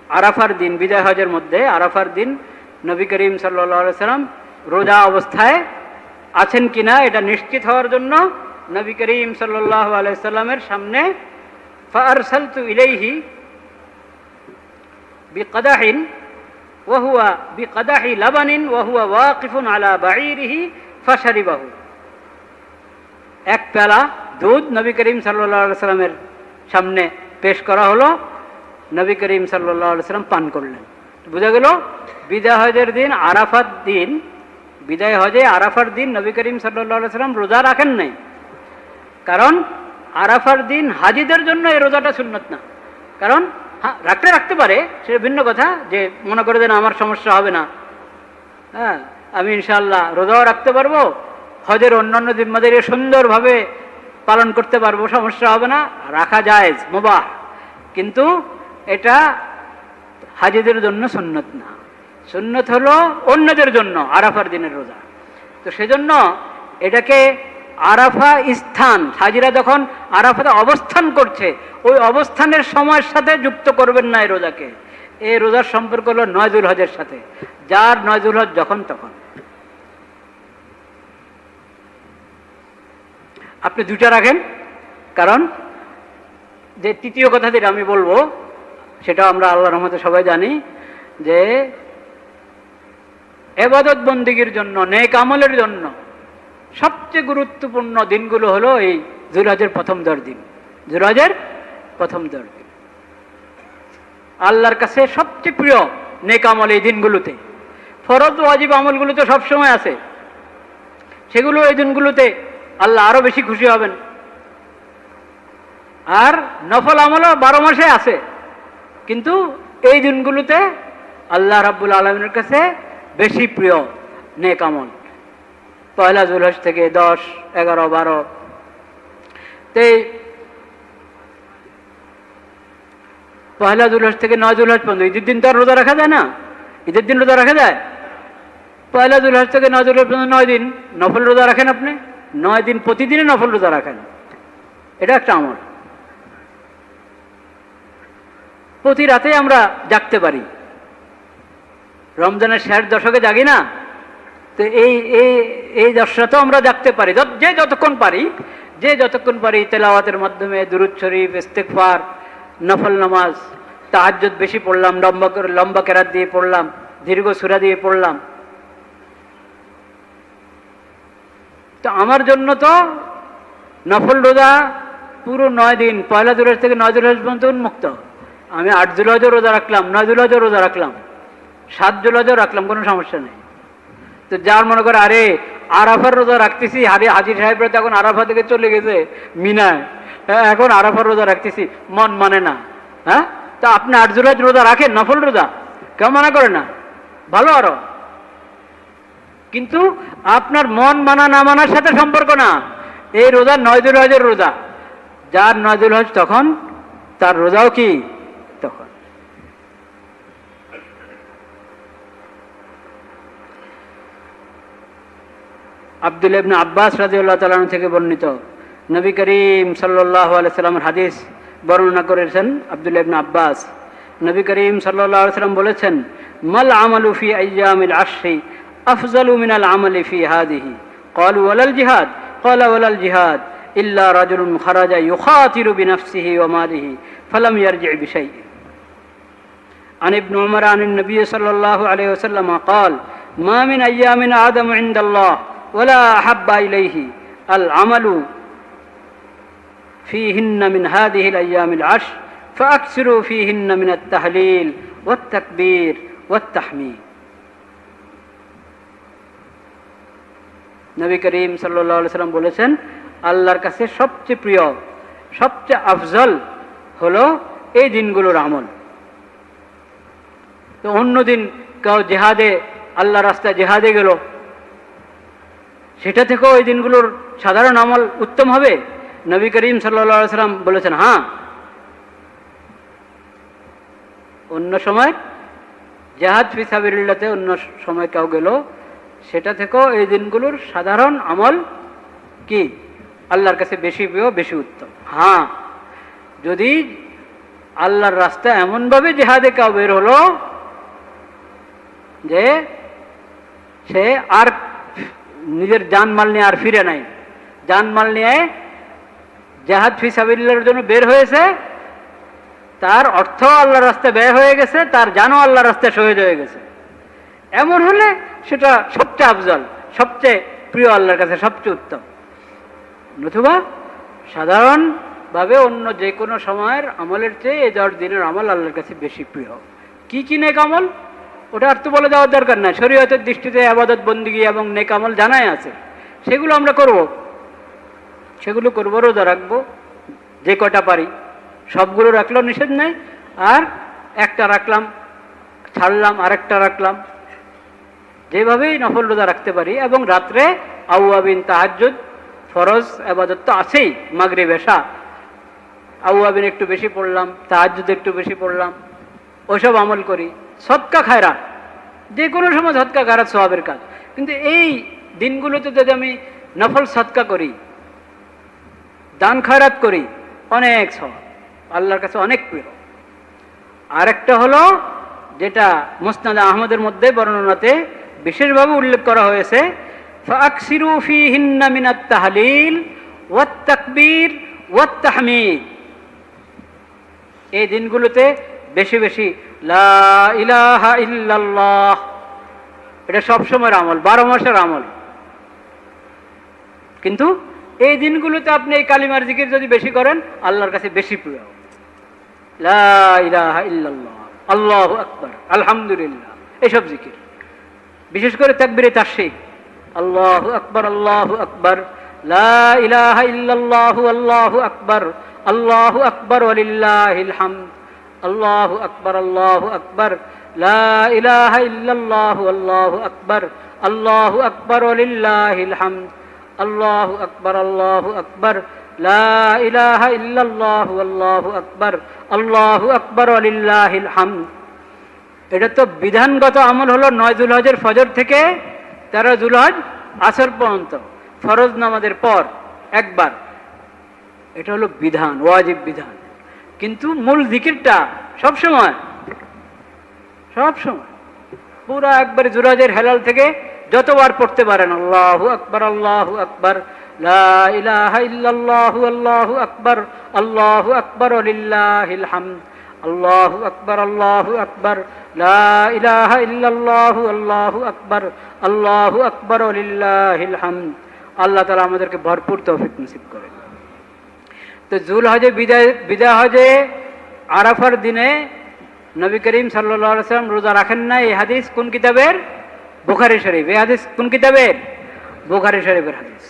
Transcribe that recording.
আরাফার দিন, বিদায় হজের মধ্যে আরাফার দিন নবী করিম সাল্লাল্লাহু আলাইহি সাল্লাম রোজা অবস্থায় আছেন কিনা এটা নিশ্চিত হওয়ার জন্য নবী করিম সাল্লাল্লাহু আলাইহি সাল্লামের সামনে ফারসালতু ইলাইহি বিকাদাহিন ওয়া হুয়া বিকাদাহি লাবানিন ওয়া হুয়া ওয়াকিফুন আলা বাঈরিহি ফাশারিবাহু। এক পেয়ালা দুধ নবী করিম সাল্লাল্লাহু আলাইহি সাল্লামের সামনে পেশ করা হলো, নবী করিম সাল্লাল্লাহু আলাইহি সাল্লাম পান করলেন। বোঝা গেল বিদায় হজের দিন আরাফার দিন, বিদায় হজে আরাফার দিন নবী করিম সাল্লাল্লাহু আলাইহি সাল্লাম রোজা রাখেন নাই, কারণ আরাফার দিন হাজিদের জন্য এই রোজাটা সুন্নত না। কারণ রাখতে পারে, সেটা ভিন্ন কথা, যে মনে করে দেন আমার সমস্যা হবে না, হ্যাঁ আমি ইনশাআল্লাহ রোজাও রাখতে পারবো, হজের অন্যান্য জিম্মাদারি সুন্দরভাবে পালন করতে পারবো, সমস্যা হবে না, রাখা জায়েজ মুবাহ, কিন্তু এটা হাজিদের জন্য সুন্নত না। সুন্নত হলো অন্যদের জন্য আরাফার দিনের রোজা। তো সেজন্য এটাকে আরাফা স্থান, হাজিরা যখন আরাফাতে অবস্থান করছে ওই অবস্থানের সময়ের সাথে যুক্ত করবেন না এই রোজাকে। এই রোজার সম্পর্ক হলো 9 যুলহজের সাথে, যার 9 যুলহজ যখন তখন। আপনি দুটা রাখেন, কারণ যে তৃতীয় কথা যেটা আমি বলবো সেটা আমরা আল্লাহর রহমতে সবাই জানি, যে ইবাদত বন্দেগীর জন্য, নেক আমলের জন্য সবচেয়ে গুরুত্বপূর্ণ দিনগুলো হলো এই যুলহজের প্রথম 10 দিন। যুলহজের প্রথম 10 দিন আল্লাহর কাছে সবচেয়ে প্রিয় নেক আমল এই দিনগুলোতে। ফরজ ওয়াজিব আমলগুলো তো সবসময় আছে, সেগুলো এই দিনগুলোতে আল্লাহ আরো বেশি খুশি হবেন। আর নফল আমলও 12 মাসে আছে, কিন্তু এই দিনগুলোতে আল্লাহ রাব্বুল আলামিনের কাছে বেশি প্রিয় নেক আমল। পয়লা যুলহজ থেকে 10, 11, 12 পয়লা যুলহজ থেকে 9 যুলহজ পর্যন্ত, ঈদের দিন তো আর রোজা রাখা যায় না, ঈদের দিন রোজা রাখা যায়? পয়লা যুলহজ থেকে 9 যুলহজ পর্যন্ত 9 দিন নফল রোজা রাখেন আপনি, 9 দিন প্রতিদিনই নফল রোজা রাখেন, এটা একটা আমল। প্রতি রাতে আমরা জাগতে পারি, রমজানের শেষ দশকে জাগি না, তো এই দশরাতেও আমরা জাগতে পারি, যে যতক্ষণ পারি তেলাওয়াতের মাধ্যমে, দুরূদ শরীফ, ইস্তেগফার, নফল নামাজ, তাহাজ্জুদ বেশি পড়লাম, লম্বা কেরাত দিয়ে পড়লাম, দীর্ঘ সূরা দিয়ে পড়লাম। তো আমার জন্য তো নফল রোজা পুরো 9 দিন, পয়লা যুলহজ থেকে 9 যুলহজ পর্যন্ত উন্মুক্ত। আমি 8 যুলহজও রোজা রাখলাম, 9 যুলহজও রোজা রাখলাম, 7 যুলহজও রাখলাম, কোনো সমস্যা নেই। তো যার মনে করে আরে আরাফার রোজা রাখতেছি, হাজির সাহেবরা তো এখন আরাফা থেকে চলে গেছে মিনায়, এখন আরাফার রোজা রাখতেছি, মন মানে না, হ্যাঁ? তা আপনি 8 যুলহজ রোজা রাখেন, নফল রোজা, কেউ মানা করে না, ভালো আরো, কিন্তু আপনার মন মানা না মানার সাথে সম্পর্ক না। এই রোজা 9 যুলহজের রোজা, যার 9 যুলহজ তখন তার রোজাও কি তখন। আব্দুল্লাহ ইবনে আব্বাস রাদিয়াল্লাহু তাআলা আনহু থেকে বর্ণিত, নবী করিম সাল্লাল্লাহু আলাইহি সাল্লামের হাদিস বর্ণনা করেছেন আব্দুল্লাহ ইবনে আব্বাস। নবী করিম সাল্লাল্লাহু আলাইহি সাল্লাম বলেছেন, মাল আমালু ফি আইয়ামিল আশরি আফজালু মিনাল আমালি ফি হাদিহি। ক্বালু ওয়ালাল জিহাদ? ক্বালা ওয়ালাল জিহাদ ইল্লা রাজুলুন খারাজা ইউখাতিরু বিনাফসিহি ওয়া মালিহি ফালাম ইয়ারজি বিশাইইন। আন ইবনে উমর আন নবী সাল্লাল্লাহু আলাইহি ওয়াসাল্লাম ক্বাল, মা মিন আইয়ামিন আদামু ইনদাল্লাহ ওয়ালা আহাব্বা ইলাইহি আল আমালু ফিহিন্না মিন হাদিহিল আইয়ামিল আশর ফাআকসিরু ফিহিন্না মিনাত তাহলিল ওয়াত তাকবীর ওয়াত তাহমিদ। নবী করিম সাল্লাল্লাহু আলাইহি সাল্লাম বলেছেন, আল্লাহর কাছে সবচেয়ে প্রিয়, সবচেয়ে আফজল হলো এই দিনগুলোর আমল। তো অন্য দিন কেউ জেহাদে, আল্লাহ রাস্তায় জেহাদে গেল, সেটা থেকেও এই দিনগুলোর সাধারণ আমল উত্তম হবে? নবী করিম সাল্লাল্লাহু আলাইহি সাল্লাম বলেছেন, হ্যাঁ, অন্য সময় জেহাদ ফি সাবিলিল্লাহতে অন্য সময় কেউ গেল, সেটা থেকেও এই দিনগুলোর সাধারণ আমল কি আল্লাহর কাছে বেশি প্রিয়, বেশি উত্তম। হ্যাঁ, যদি আল্লাহর রাস্তা এমনভাবে জেহাদে কেউ বের হলো যে সে আর নিজের জানমাল নিয়ে আর ফিরে নাই, জানমাল নিয়ে জেহাদ ফি সাবিলিল্লাহর জন্য বের হয়েছে, তার অর্থ আল্লাহর রাস্তায় ব্যয় হয়ে গেছে, তার জানও আল্লাহর রাস্তায় শহীদ হয়ে গেছে। এমন হলে সেটা সবচেয়ে আফজল, সবচেয়ে প্রিয় আল্লাহর কাছে, সবচেয়ে উত্তম। নতুবা সাধারণভাবে অন্য যে কোনো সময়ের আমলের চেয়ে এই 10 দিনের আমল আল্লাহর কাছে বেশি প্রিয়। কি কি নেক আমল, ওটা আর তো বলে দেওয়ার দরকার নাই, শরীয়তের দৃষ্টিতে ইবাদত বন্দেগী এবং নেক আমল জানাই আছে, সেগুলো আমরা করব, সেগুলো করবো, রোজা রাখবো যে কটা পারি, সবগুলো রাখলেও নিষেধ নেই, আর একটা রাখলাম ছাড়লাম, আরেকটা রাখলাম, যেভাবেই নফল রোজা রাখতে পারি। এবং রাত্রে আউয়াবিন, তাহাজ্জুদ, ফরজ ইবাদত তো আছেই, মাগরিব এশা, আউয়াবিন একটু বেশি পড়লাম, তাহাজ্জুদ একটু বেশি পড়লাম, ওসব আমল করি। সদকা খায়রাত, যে কোনো সময় সদকা খায়রাত সওয়াবের কাজ, কিন্তু এই দিনগুলোতে যদি আমি নফল সদকা করি, দান খায়রাত করি, অনেক সওয়াব, আল্লাহর কাছে অনেক প্রিয়। আরেকটা হলো যেটা মুসনাদ আহমদের মধ্যে বর্ণনাতে বিশেষভাবে উল্লেখ করা হয়েছে, ফাকসিরু ফীহিন্না মিনাত তাহলিল ওয়াত তাকবীর ওয়াত তাহমিদ। এই দিনগুলোতে বেশি বেশি লা ইলাহা ইল্লাল্লাহ, এটা সবসময়ের আমল, 12 মাসের আমল, কিন্তু এই দিনগুলোতে আপনি এই কালিমার জিকির যদি বেশি করেন, আল্লাহর কাছে বেশি প্রিয়। লা ইলাহা ইল্লাল্লাহ, আল্লাহু আকবার, আলহামদুলিল্লাহ, এইসব জিকির, বিশেষ করে তাকবীরে তাশরীক, আল্লাহু আকবার, আল্লাহু আকবার, লা ইলাহা ইল্লাল্লাহু, আল্লাহু আকবার, আল্লাহু আকবার ওয়ালিল্লাহিল হামদ, আল্লাহু আকবার, আল্লাহু আকবার, লা ইলাহা ইল্লাল্লাহু, আল্লাহু আকবার, আল্লাহু আকবার ওয়ালিল্লাহিল হামদ, আল্লাহু আকবার, আল্লাহু আকবার, লা ইলাহা ইল্লাল্লাহু, আল্লাহু আকবার, আল্লাহু আকবার ওয়ালিল্লাহিল হামদ। এটা তো বিধানগত আমল হলো 9 যুলহজের ফজর থেকে 13 যুলহজ আসর পর্যন্ত, ফরজ নামাজের পর একবার, এটা হলো বিধান, ওয়াজিব বিধান। কিন্তু মূল জিকিরটা সবসময় সবসময় পুরা একবার যুলহজের হেলাল থেকে যতবার পড়তে পারেন, আল্লাহু আকবার, আল্লাহু আকবার, লা ইলাহা ইল্লাল্লাহু, আল্লাহু আকবার, আল্লাহু আকবার ওয়ালিল্লাহিল হামদ, আল্লাহু আকবার, আল্লাহু আকবার, লা ইলাহা ইল্লাল্লাহু, আল্লাহু আকবার, আল্লাহু আকবার ওয়ালিল্লাহিল হামদ। আল্লাহ তাআলা আমাদেরকে ভরপুর তৌফিক নসিব করেন। তো যুলহজে বিদায় হজে আরাফার দিনে নবী করিম সাল্লাল্লাহু আলাইহি ওয়াসাল্লাম রোজা রাখেন না। এই হাদিস কোন কিতাবের? বুখারী শরীফ। এই হাদিস কোন কিতাবের? বুখারী শরীফের হাদিস।